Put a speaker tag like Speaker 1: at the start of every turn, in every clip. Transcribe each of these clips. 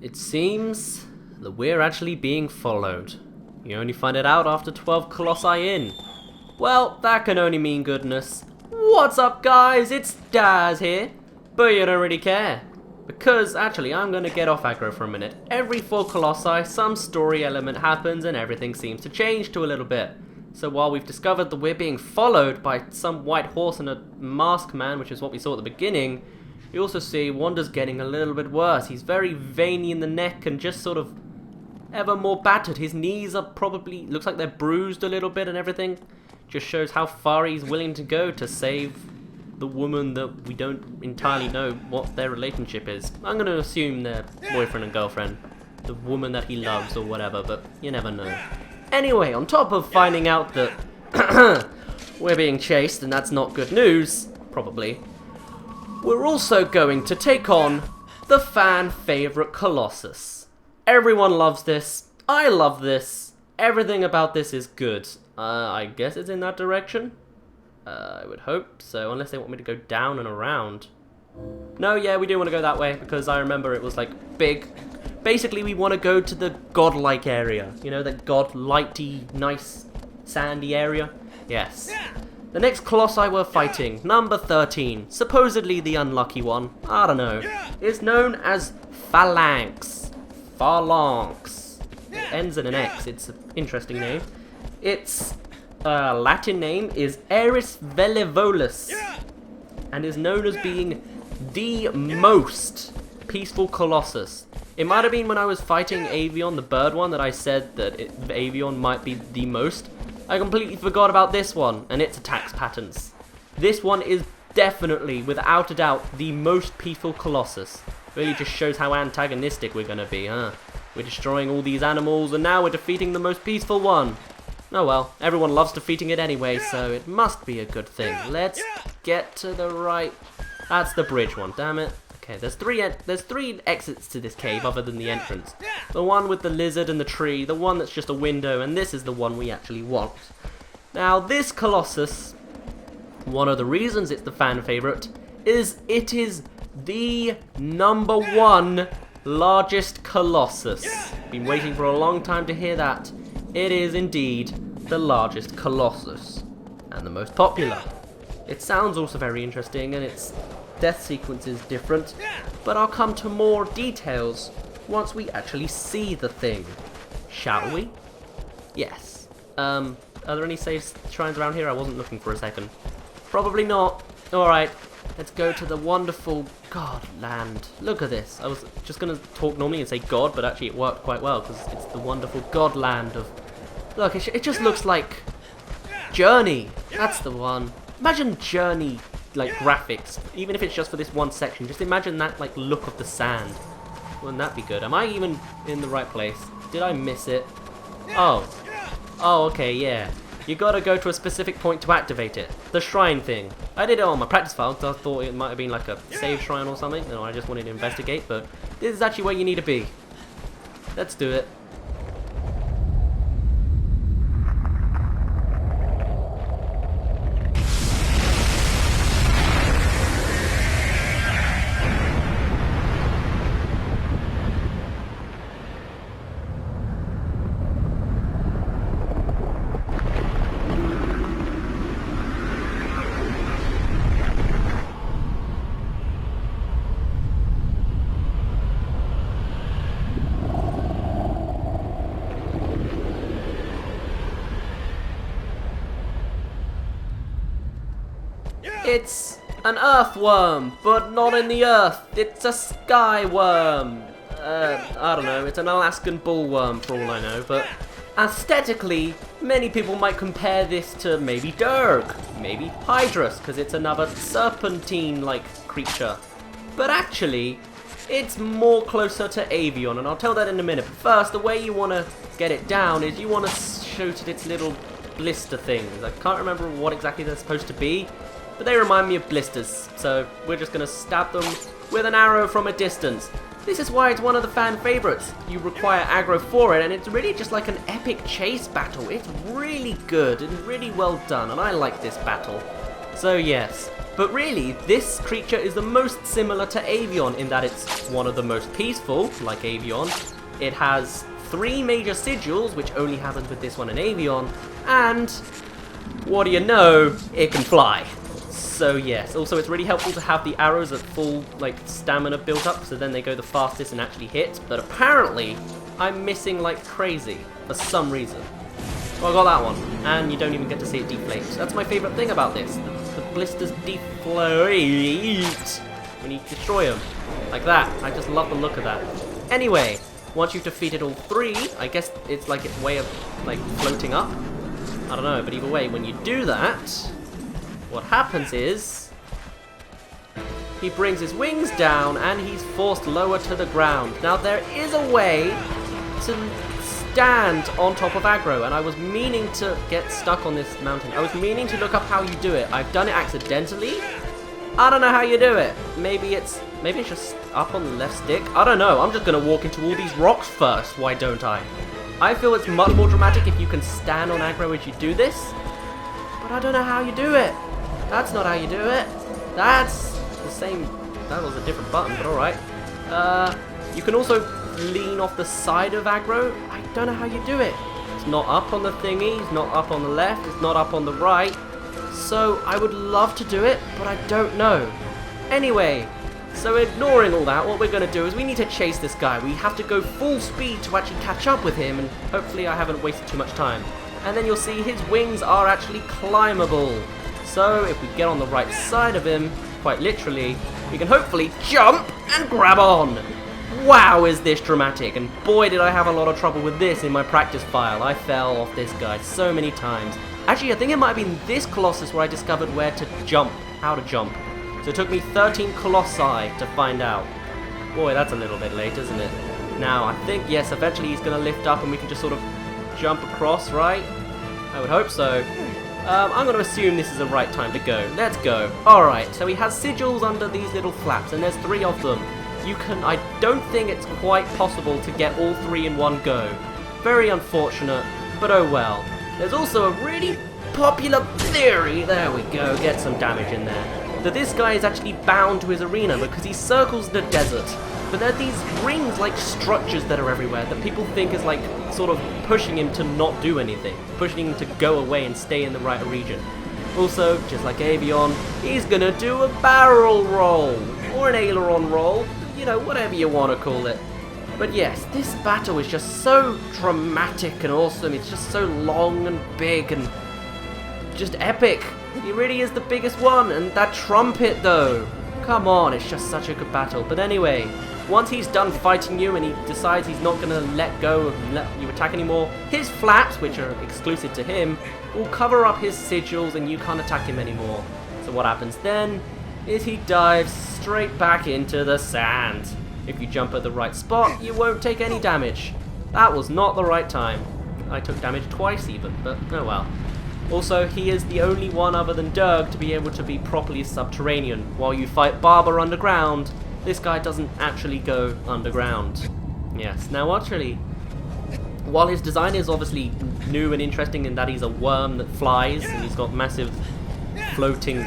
Speaker 1: It seems that we're actually being followed. You only find it out after 12 Colossi in. Well, that can only mean goodness. What's up, guys? It's Daz here. But you don't really care. Because, actually, I'm going to get off aggro for a minute. Every 4 Colossi, some story element happens and everything seems to change to a little bit. So while we've discovered that we're being followed by some white horse and a masked man, which is what we saw at the beginning, we also see Wanda's getting a little bit worse. He's very veiny in the neck and just sort of ever more battered. His knees are probably, looks like they're bruised a little bit and everything. Just shows how far he's willing to go to save the woman that we don't entirely know what their relationship is. I'm going to assume they're boyfriend and girlfriend. The woman that he loves or whatever, but you never know. Anyway, on top of finding out that we're being chased and that's not good news, probably, we're also going to take on the fan favorite Colossus. Everyone loves this. I love this. Everything about this is good. I guess it's in that direction. I would hope so, unless they want me to go down and around. No, yeah, we do want to go that way, because I remember it was like big. Basically, we want to go to the godlike area. You know, the godlighty, nice, sandy area? Yes. The next Colossi we're fighting, number 13, supposedly the unlucky one, I don't know, is known as Phalanx. Phalanx. It ends in an X, it's an interesting name. Its Latin name is Eris Velevolus, and is known as being the most peaceful Colossus. It might have been when I was fighting Avion, the bird one, that I said that Avion might be the most. I completely forgot about this one and its attacks patterns. This one is definitely, without a doubt, the most peaceful Colossus. Really just shows how antagonistic we're going to be, huh? We're destroying all these animals and now we're defeating the most peaceful one. Oh well, everyone loves defeating it anyway, so it must be a good thing. Let's get to the right... That's the bridge one, damn it. Okay, there's three exits to this cave other than the entrance. The one with the lizard and the tree, the one that's just a window, and this is the one we actually want. Now, this Colossus, one of the reasons it's the fan favorite, is it is the #1 largest Colossus. Been waiting for a long time to hear that. It is indeed the largest Colossus, and the most popular. It sounds also very interesting, and its death sequence is different, but I'll come to more details once we actually see the thing. Shall we? Yes. Are there any safe shrines around here? I wasn't looking for a second. Probably not. Alright, let's go to the wonderful God land. Look at this. I was just going to talk normally and say God, but actually it worked quite well because it's the wonderful God land of... Look, it just looks like Journey. That's the one. Imagine Journey like graphics, even if it's just for this one section. Just imagine that like look of the sand. Wouldn't that be good? Am I even in the right place? Did I miss it? Oh, okay, yeah. You gotta go to a specific point to activate it. The shrine thing. I did it on my practice file because I thought it might have been like a save shrine or something. No, I just wanted to investigate, but this is actually where you need to be. Let's do it. It's an earthworm, but not in the earth. It's a sky worm. I don't know, it's an Alaskan bullworm for all I know, but aesthetically, many people might compare this to maybe Durg, maybe Hydrus, because it's another serpentine-like creature. But actually, it's more closer to Avion, and I'll tell that in a minute. But first, the way you want to get it down is you want to shoot at its little blister things. I can't remember what exactly they're supposed to be, but they remind me of blisters, so we're just going to stab them with an arrow from a distance. This is why it's one of the fan favorites. You require aggro for it, and it's really just like an epic chase battle. It's really good and really well done, and I like this battle. So yes, but really, this creature is the most similar to Avion in that it's one of the most peaceful, like Avion. It has 3 major sigils, which only happens with this one in Avion, and what do you know, it can fly. So yes, also it's really helpful to have the arrows at full like stamina built up, so then they go the fastest and actually hit. But apparently, I'm missing like crazy for some reason. Well, I got that one, and you don't even get to see it deflate. So that's my favourite thing about this. The blisters deflate when you destroy them, like that. I just love the look of that. Anyway, once you've defeated all 3, I guess it's like its way of like floating up. I don't know, but either way, when you do that, what happens is he brings his wings down and he's forced lower to the ground. Now there is a way to stand on top of aggro, and I was meaning to get stuck on this mountain. I was meaning to look up how you do it. I've done it accidentally. I don't know how you do it. Maybe it's just up on the left stick. I don't know. I'm just gonna walk into all these rocks first. Why don't I? I feel it's much more dramatic if you can stand on aggro as you do this, but I don't know how you do it. That's not how you do it. That's the same. That was a different button, but alright. You can also lean off the side of aggro. I don't know how you do it. It's not up on the thingy, it's not up on the left, it's not up on the right. So I would love to do it, but I don't know. Anyway, so ignoring all that, what we're going to do is we need to chase this guy. We have to go full speed to actually catch up with him, and hopefully I haven't wasted too much time. And then you'll see his wings are actually climbable. So if we get on the right side of him, quite literally, we can hopefully jump and grab on. Wow, is this dramatic, and boy did I have a lot of trouble with this in my practice file. I fell off this guy so many times. Actually, I think it might have been this Colossus where I discovered where to jump, how to jump. So it took me 13 Colossi to find out. Boy, that's a little bit late, isn't it? Now, I think, yes, eventually he's going to lift up and we can just sort of jump across, right? I would hope so. I'm going to assume this is the right time to go. Let's go. Alright, so he has sigils under these little flaps, and there's 3 of them. I don't think it's quite possible to get all 3 in one go. Very unfortunate, but oh well. There's also a really popular theory, there we go, get some damage in there, that this guy is actually bound to his arena because he circles the desert. But there are these rings-like structures that are everywhere that people think is like sort of pushing him to not do anything, pushing him to go away and stay in the right region. Also, just like Avion, he's gonna do a barrel roll, or an aileron roll, you know, whatever you want to call it. But yes, this battle is just so dramatic and awesome. It's just so long and big and just epic. He really is the biggest one, and that trumpet though. Come on, it's just such a good battle. But anyway, once he's done fighting you and he decides he's not going to let go and let you attack anymore, his flaps, which are exclusive to him, will cover up his sigils and you can't attack him anymore. So what happens then is he dives straight back into the sand. If you jump at the right spot, you won't take any damage. That was not the right time. I took damage twice even, but oh well. Also, he is the only one other than Dirk to be able to be properly subterranean. While you fight Barber underground, this guy doesn't actually go underground. Yes, now actually, while his design is obviously new and interesting in that he's a worm that flies, and he's got massive floating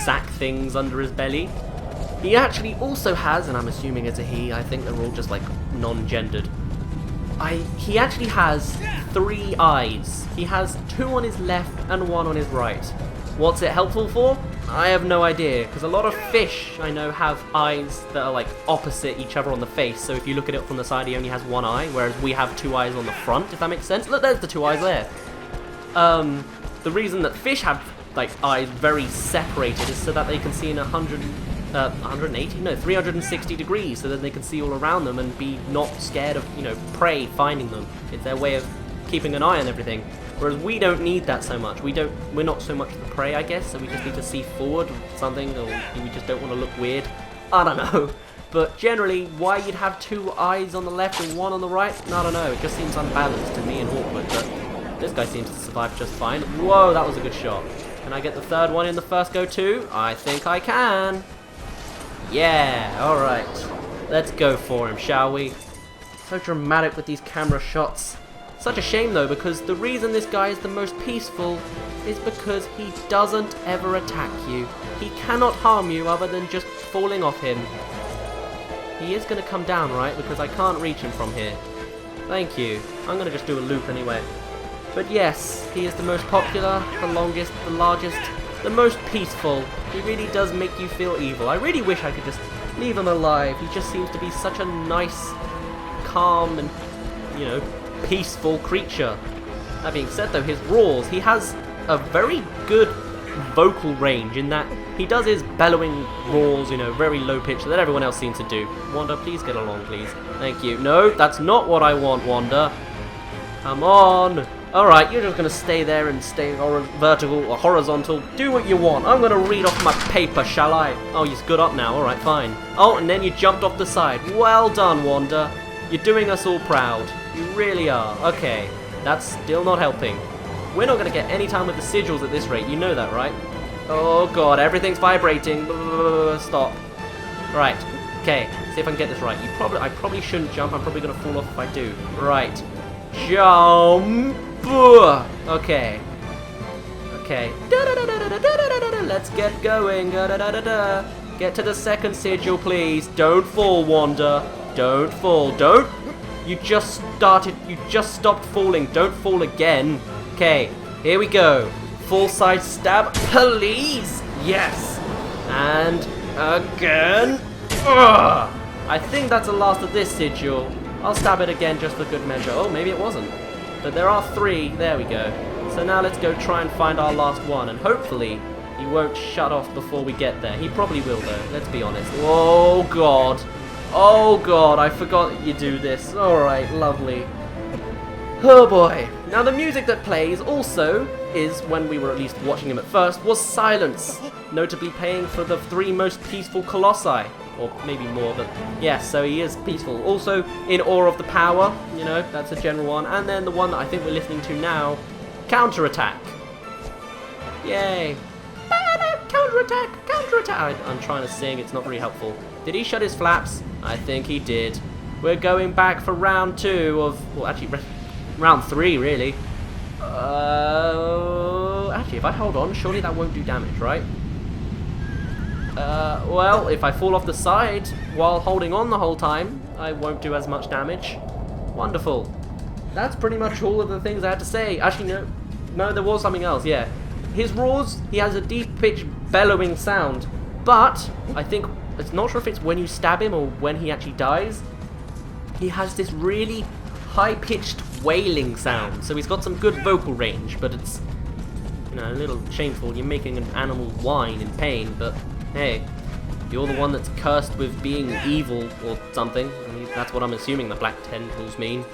Speaker 1: sack things under his belly, he actually also has, and I'm assuming it's a he, I think they're all just like non-gendered, he actually has 3 eyes. He has 2 on his left and 1 on his right. What's it helpful for? I have no idea, because a lot of fish I know have eyes that are like opposite each other on the face, so if you look at it from the side he only has 1 eye, whereas we have 2 eyes on the front, if that makes sense. Look, there's the 2 eyes there. The reason that fish have like eyes very separated is so that they can see in 360 degrees, so that they can see all around them and be not scared of, you know, prey finding them. It's their way of keeping an eye on everything. Whereas we don't need that so much. We're not so much the prey, I guess, so we just need to see forward something, or we just don't want to look weird. I don't know. But generally, why you'd have 2 eyes on the left and 1 on the right, I don't know. It just seems unbalanced to me and awkward, but this guy seems to survive just fine. Whoa, that was a good shot. Can I get the 3rd one in the first go too? I think I can. Yeah, alright. Let's go for him, shall we? So dramatic with these camera shots. Such a shame though, because the reason this guy is the most peaceful is because he doesn't ever attack you. He cannot harm you other than just falling off him. He is going to come down, right? Because I can't reach him from here. Thank you. I'm going to just do a loop anyway. But yes, he is the most popular, the longest, the largest, the most peaceful. He really does make you feel evil. I really wish I could just leave him alive. He just seems to be such a nice, calm and, you know, peaceful creature. That being said though, his roars, he has a very good vocal range in that he does his bellowing roars, you know, very low pitch that everyone else seems to do. Wanda, please get along, please. Thank you. No, that's not what I want, Wanda. Come on. Alright, you're just going to stay there and stay vertical or horizontal. Do what you want. I'm going to read off my paper, shall I? Oh, you've got up now. Alright, fine. Oh, and then you jumped off the side. Well done, Wanda. You're doing us all proud. You really are. Okay, that's still not helping. We're not going to get any time with the sigils at this rate. You know that, right? Oh, God. Everything's vibrating. Stop. Right. Okay, see if I can get this right. I probably shouldn't jump. I'm probably going to fall off if I do. Right. Jump. Okay. Okay. Let's get going. Get to the second sigil, please. Don't fall, Wanda. Don't fall. Don't. You just stopped falling. Don't fall again. Okay. Here we go. Full side stab, please. Yes. And again. Ugh. I think that's the last of this sigil. I'll stab it again just for good measure. Oh, maybe it wasn't. But there are 3. There we go. So now let's go try and find our last one. And hopefully he won't shut off before we get there. He probably will though. Let's be honest. Oh, God. Oh, God. I forgot that you do this. Alright, lovely. Oh, boy. Now the music that plays also is, when we were at least watching him at first, was silence. Notably paying for the 3 most peaceful Colossi. Or maybe more, but yes, so he is peaceful. Also, in awe of the power, you know, that's a general one. And then the one that I think we're listening to now, counterattack. Yay. Counterattack, counterattack. I'm trying to sing, it's not very helpful. Did he shut his flaps? I think he did. We're going back for round 2 of, well, actually, round 3, really. Actually, if I hold on, surely that won't do damage, right? Well, if I fall off the side while holding on the whole time, I won't do as much damage. Wonderful. That's pretty much all of the things I had to say. Actually, no, there was something else, yeah. His roars, he has a deep-pitched bellowing sound, but I think, it's not sure if it's when you stab him or when he actually dies, he has this really high-pitched wailing sound. So he's got some good vocal range, but it's, you know, a little shameful. You're making an animal whine in pain, but hey, you're the one that's cursed with being evil or something. I mean, that's what I'm assuming the black tentacles mean.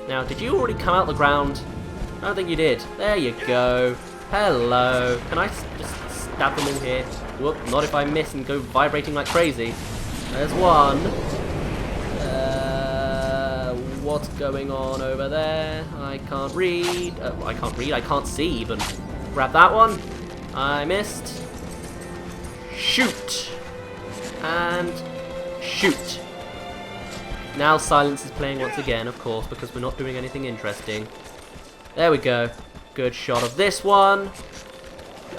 Speaker 1: Now, did you already come out the ground? I don't think you did. There you go. Hello. Can I just stab them all here? Whoop, not if I miss and go vibrating like crazy. There's one. What's going on over there? I can't read. I can't read. I can't see even. Grab that one. I missed. Shoot. And shoot. Now silence is playing once again, of course, because we're not doing anything interesting. There we go. Good shot of this one.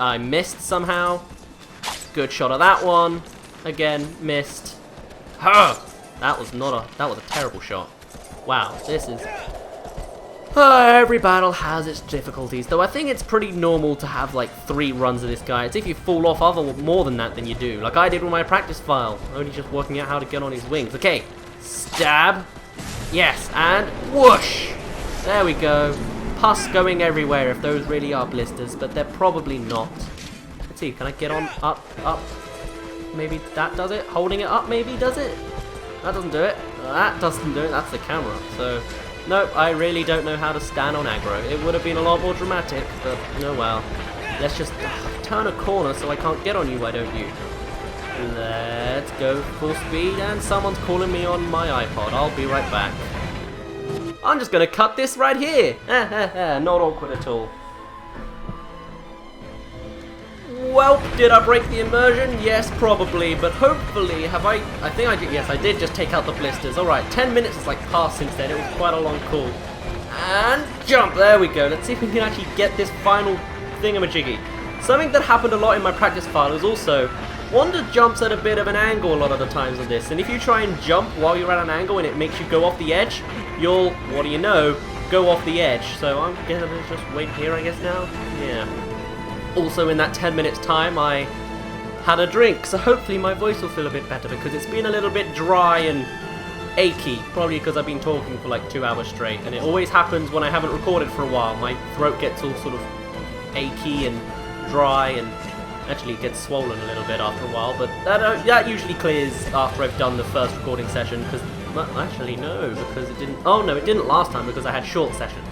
Speaker 1: I missed somehow. Good shot of that one. Again, missed. Huh! That was a terrible shot. Wow, this is... every battle has its difficulties, though I think it's pretty normal to have like 3 runs of this guy. It's if you fall off more than that than you do, like I did with my practice file, only just working out how to get on his wings. Okay, stab, yes, and whoosh! There we go. Pus going everywhere if those really are blisters, but they're probably not. Let's see, can I get on, up, up? Maybe that does it? Holding it up maybe does it? That doesn't do it. That doesn't do it, that's the camera, so... Nope, I really don't know how to stand on aggro. It would have been a lot more dramatic, but oh well. Let's just turn a corner so I can't get on you, why don't you? Let's go full speed, and someone's calling me on my iPod. I'll be right back. I'm just gonna cut this right here. Not awkward at all. Well, did I break the immersion? Yes, probably, but hopefully have I think I did, yes, I did just take out the blisters. Alright, 10 minutes has like passed since then, it was quite a long call. And jump, there we go. Let's see if we can actually get this final thingamajiggy. Something that happened a lot in my practice file is also, Wander jumps at a bit of an angle a lot of the times on this, and if you try and jump while you're at an angle and it makes you go off the edge, you'll, what do you know, go off the edge. So I'm gonna just wait here, I guess, now? Yeah. Also, in that 10 minutes time, I had a drink, so hopefully my voice will feel a bit better, because it's been a little bit dry and achy, probably because I've been talking for like 2 hours straight, and it always happens when I haven't recorded for a while. My throat gets all sort of achy and dry, and actually it gets swollen a little bit after a while, but that usually clears after I've done the first recording session, because, well, actually no, because it didn't, oh no, it didn't last time because I had short sessions.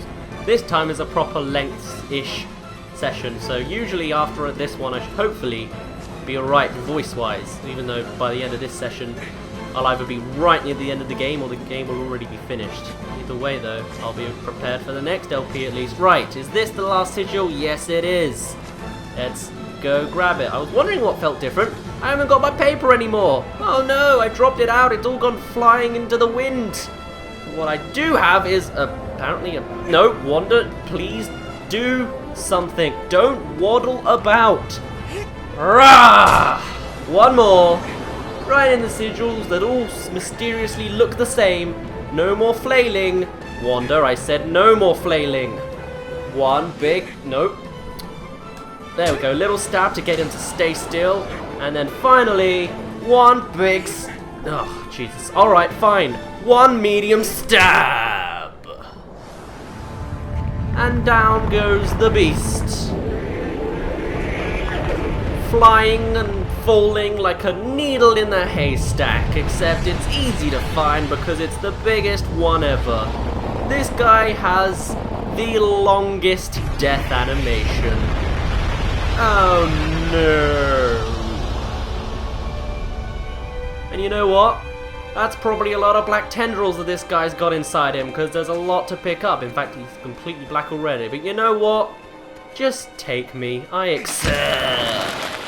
Speaker 1: This time is a proper length-ish session, so usually after this one I should hopefully be alright voice-wise, even though by the end of this session I'll either be right near the end of the game or the game will already be finished. Either way though, I'll be prepared for the next LP at least. Right, is this the last sigil? Yes it is. Let's go grab it. I was wondering what felt different. I haven't got my paper anymore. Oh no, I dropped it out, it's all gone flying into the wind. What I do have is apparently a... No, Wander, please do something. Don't waddle about. Rah! One more. Right in the sigils that all mysteriously look the same. No more flailing. Wander, I said no more flailing. One big... Nope. There we go. Little stab to get him to stay still. And then finally, one big... Oh, Jesus. Alright, fine. One medium stab. And down goes the beast. Flying and falling like a needle in a haystack, except it's easy to find because it's the biggest one ever. This guy has the longest death animation. Oh no. And you know what? That's probably a lot of black tendrils that this guy's got inside him, because there's a lot to pick up. In fact, he's completely black already. But you know what? Just take me. I accept.